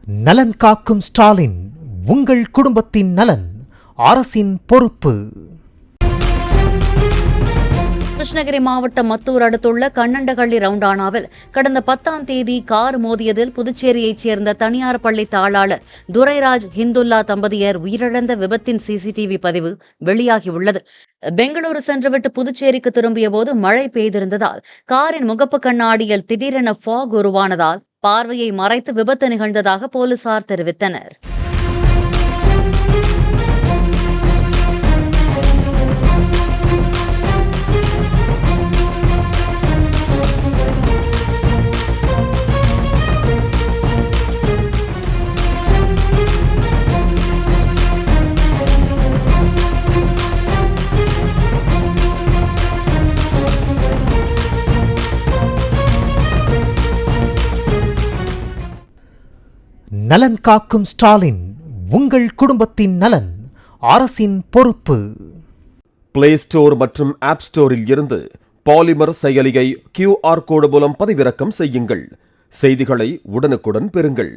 நலன் காக்கும் ஸ்டாலின், உங்கள் குடும்பத்தின் நலன் அரசின் பொறுப்பு. கிருஷ்ணகிரி மாவட்டம் மத்தூர் அடுத்துள்ள கண்ணண்டகள்ளி ரவுண்டானாவில் கடந்த 10ஆம் தேதி கார் மோதியதில் புதுச்சேரியைச் சேர்ந்த தனியார் பள்ளி தாளாளர் துரைராஜ் ஹிந்துல்லா தம்பதியர் உயிரிழந்த விபத்தின் சிசிடிவி பதிவு வெளியாகியுள்ளது. பெங்களூரு சென்றுவிட்டு புதுச்சேரிக்கு திரும்பியபோது மழை பெய்திருந்ததால் காரின் முகப்பு கண்ணாடியில் திடீரென ஃபாக் உருவானதால் பார்வையை மறைத்து விபத்து நிகழ்ந்ததாக போலீசார் தெரிவித்தனர். நலன் காக்கும் ஸ்டாலின், உங்கள் குடும்பத்தின் நலன் அரசின் பொறுப்பு. பிளே ஸ்டோர் மற்றும் ஆப் ஸ்டோரில் இருந்து பாலிமர் செயலியை QR கோடு மூலம் பதிவிறக்கம் செய்யுங்கள். செய்திகளை உடனுக்குடன் பெறுங்கள்.